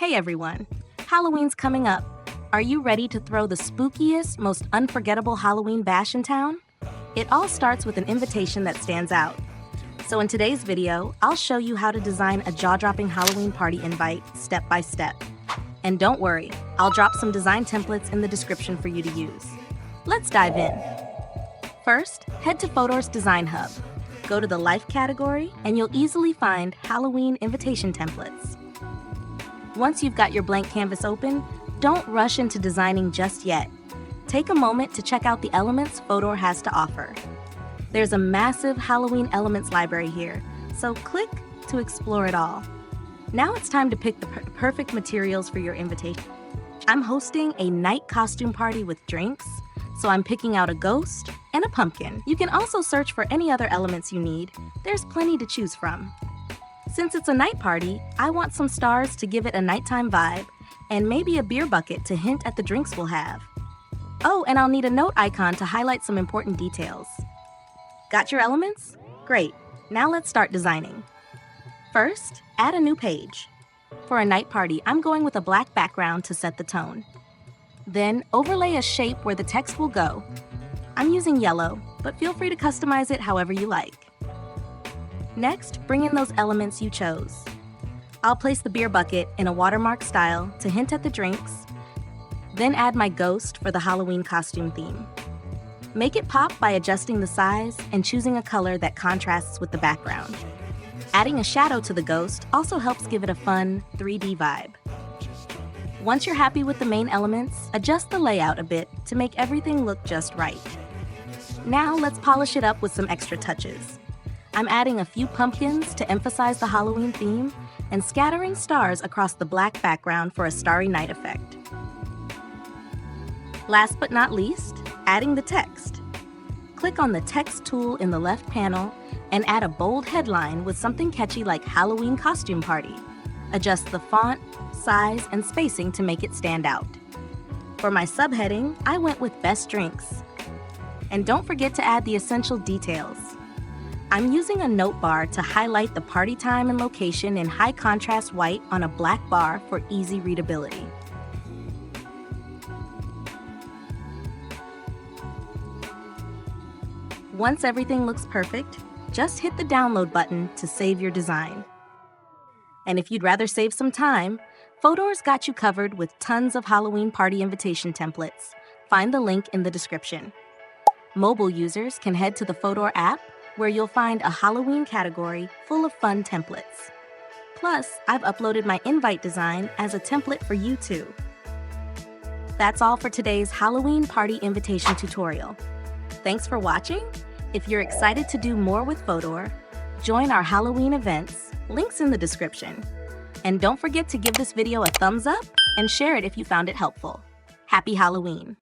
Hey everyone! Halloween's coming up. Are you ready to throw the spookiest, most unforgettable Halloween bash in town? It all starts with an invitation that stands out. So in today's video, I'll show you how to design a jaw-dropping Halloween party invite step by step. And don't worry, I'll drop some design templates in the description for you to use. Let's dive in. First, head to Fotor's Design Hub. Go to the Life category and you'll easily find Halloween invitation templates. Once you've got your blank canvas open, don't rush into designing just yet. Take a moment to check out the elements Fotor has to offer. There's a massive Halloween elements library here, so click to explore it all. Now it's time to pick the perfect materials for your invitation. I'm hosting a night costume party with drinks, so I'm picking out a ghost and a pumpkin. You can also search for any other elements you need. There's plenty to choose from. Since it's a night party, I want some stars to give it a nighttime vibe, and maybe a beer bucket to hint at the drinks we'll have. Oh, and I'll need a note icon to highlight some important details. Got your elements? Great. Now let's start designing. First, add a new page. For a night party, I'm going with a black background to set the tone. Then, overlay a shape where the text will go. I'm using yellow, but feel free to customize it however you like. Next, bring in those elements you chose. I'll place the beer bucket in a watermark style to hint at the drinks, then add my ghost for the Halloween costume theme. Make it pop by adjusting the size and choosing a color that contrasts with the background. Adding a shadow to the ghost also helps give it a fun 3D vibe. Once you're happy with the main elements, adjust the layout a bit to make everything look just right. Now let's polish it up with some extra touches. I'm adding a few pumpkins to emphasize the Halloween theme and scattering stars across the black background for a starry night effect. Last but not least, adding the text. Click on the text tool in the left panel and add a bold headline with something catchy like Halloween costume party. Adjust the font, size, and spacing to make it stand out. For my subheading, I went with best drinks. And don't forget to add the essential details. I'm using a note bar to highlight the party time and location in high contrast white on a black bar for easy readability. Once everything looks perfect, just hit the download button to save your design. And if you'd rather save some time, Fotor's got you covered with tons of Halloween party invitation templates. Find the link in the description. Mobile users can head to the Fotor app, where you'll find a Halloween category full of fun templates. Plus, I've uploaded my invite design as a template for you too. That's all for today's Halloween party invitation tutorial. Thanks for watching. If you're excited to do more with Fotor, join our Halloween events, links in the description. And don't forget to give this video a thumbs up and share it if you found it helpful. Happy Halloween!